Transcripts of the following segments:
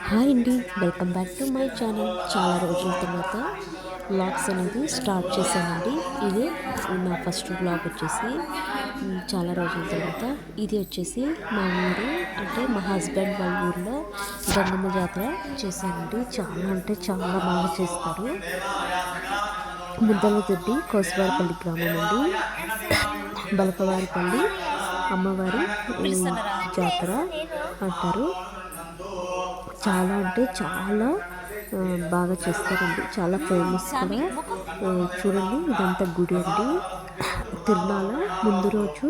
Hi అండి, welcome back to my channel. చాలా రోజుల తర్వాత వ్లాగ్స్ అనేది స్టార్ట్ చేశానండి. ఇది నా ఫస్ట్ వ్లాగ్ వచ్చేసి చాలా రోజుల తర్వాత. ఇది వచ్చేసి మా ఊరు, అంటే మా హస్బెండ్ వాళ్ళ ఊర్లో గంగమ్మ జాతర చేశానండి. చాలా అంటే చాలా బాగా చేస్తారు. ముద్దలదొడ్డి కోసవారిపల్లి గ్రామం అండి. బలపవారిపల్లి అమ్మవారి జాతర అంటారు. చాలా అంటే చాలా బాగా చేస్తారండి. చాలా ఫేమస్ కూడా. చూడండి, ఇదంతా గుడి అండి. తిరునాళ్ళ ముందు రోజు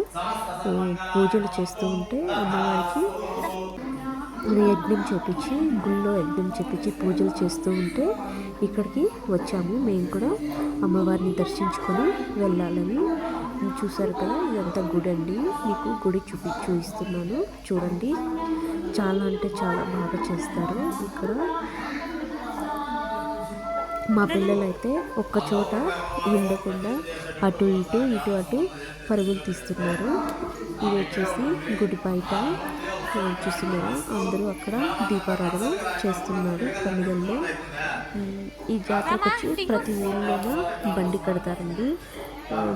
పూజలు చేస్తూ ఉంటే అమ్మవారికి యజ్ఞం చేపించి, గుళ్ళో యజ్ఞం చేపించి పూజలు చేస్తూ ఉంటే ఇక్కడికి వచ్చాము. మేము కూడా అమ్మవారిని దర్శించుకొని వెళ్ళాలని. చూసారు కదా, ఇదంతా గుడి అండి. మీకు గుడి చూపిస్తున్నాను చూడండి. చాలా అంటే చాలా బాగా చేస్తారు ఇక్కడ. మా పిల్లలైతే ఒక్క చోట ఉండకుండా అటు అటు పరుగులు తీస్తున్నారు. ఇది వచ్చేసి గుడి బయట చూస్తున్నారు. అందరూ అక్కడ దీపారాధన చేస్తున్నారు పండుగల్లో. ఈ జాతరకు వచ్చి ప్రతి ఊళ్ళోనూ బండి కడతారండి.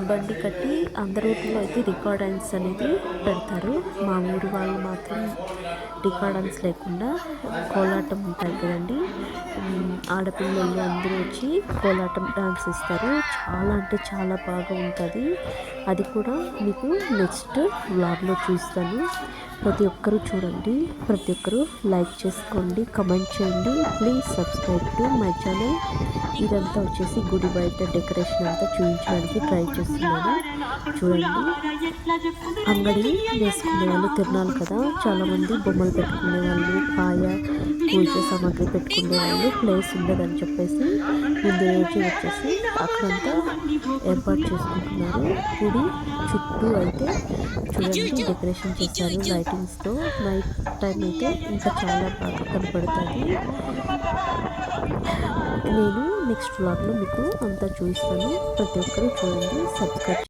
బండి కట్టి అందరిలో అయితే రికార్డెన్స్ అనేది పెడతారు. మా ఊరు వాళ్ళు మాత్రం రికార్డెన్స్ లేకుండా కోలాటం ఉంటాయి కదండి. ఆడపిల్లలు అందరూ వచ్చి కోలాటం డాన్స్ ఇస్తారు. చాలా అంటే చాలా బాగా ఉంటుంది. అది కూడా మీకు నెక్స్ట్ వ్లాగ్లో చూస్తాను. ప్రతి ఒక్కరూ చూడండి, ప్రతి ఒక్కరూ లైక్ చేసుకోండి, కమెంట్ చేయండి. Please subscribe to my channel. ఇదంతా వచ్చేసి గుడి బయట డెకరేషన్ అంతా చూపించడానికి ట్రై చేస్తున్నాను. చూడండి, అంగడి వేసుకునే వాళ్ళు తిరణాలు కదా, చాలామంది బొమ్మలు పెట్టుకునే వాళ్ళు, పాయ పూజ సామాగ్రి పెట్టుకునే వాళ్ళు ప్లేస్ ఉండదని చెప్పేసి ముందు రోజు వచ్చేసి అక్కడంతా ఏర్పాటు చేసుకుంటున్నారు. గుడి చుట్టూ అయితే చూడండి డెకరేషన్ చేశారు లైటింగ్స్తో. నైట్ టైం అయితే ఇంకా చాలా బాగా కనపడుతుంది. నేను నెక్స్ట్ వ్లాగ్లో మీకు అంతా చూపిస్తాను. ప్రతి ఒక్కరూ చూడండి, సబ్స్క్రైబ్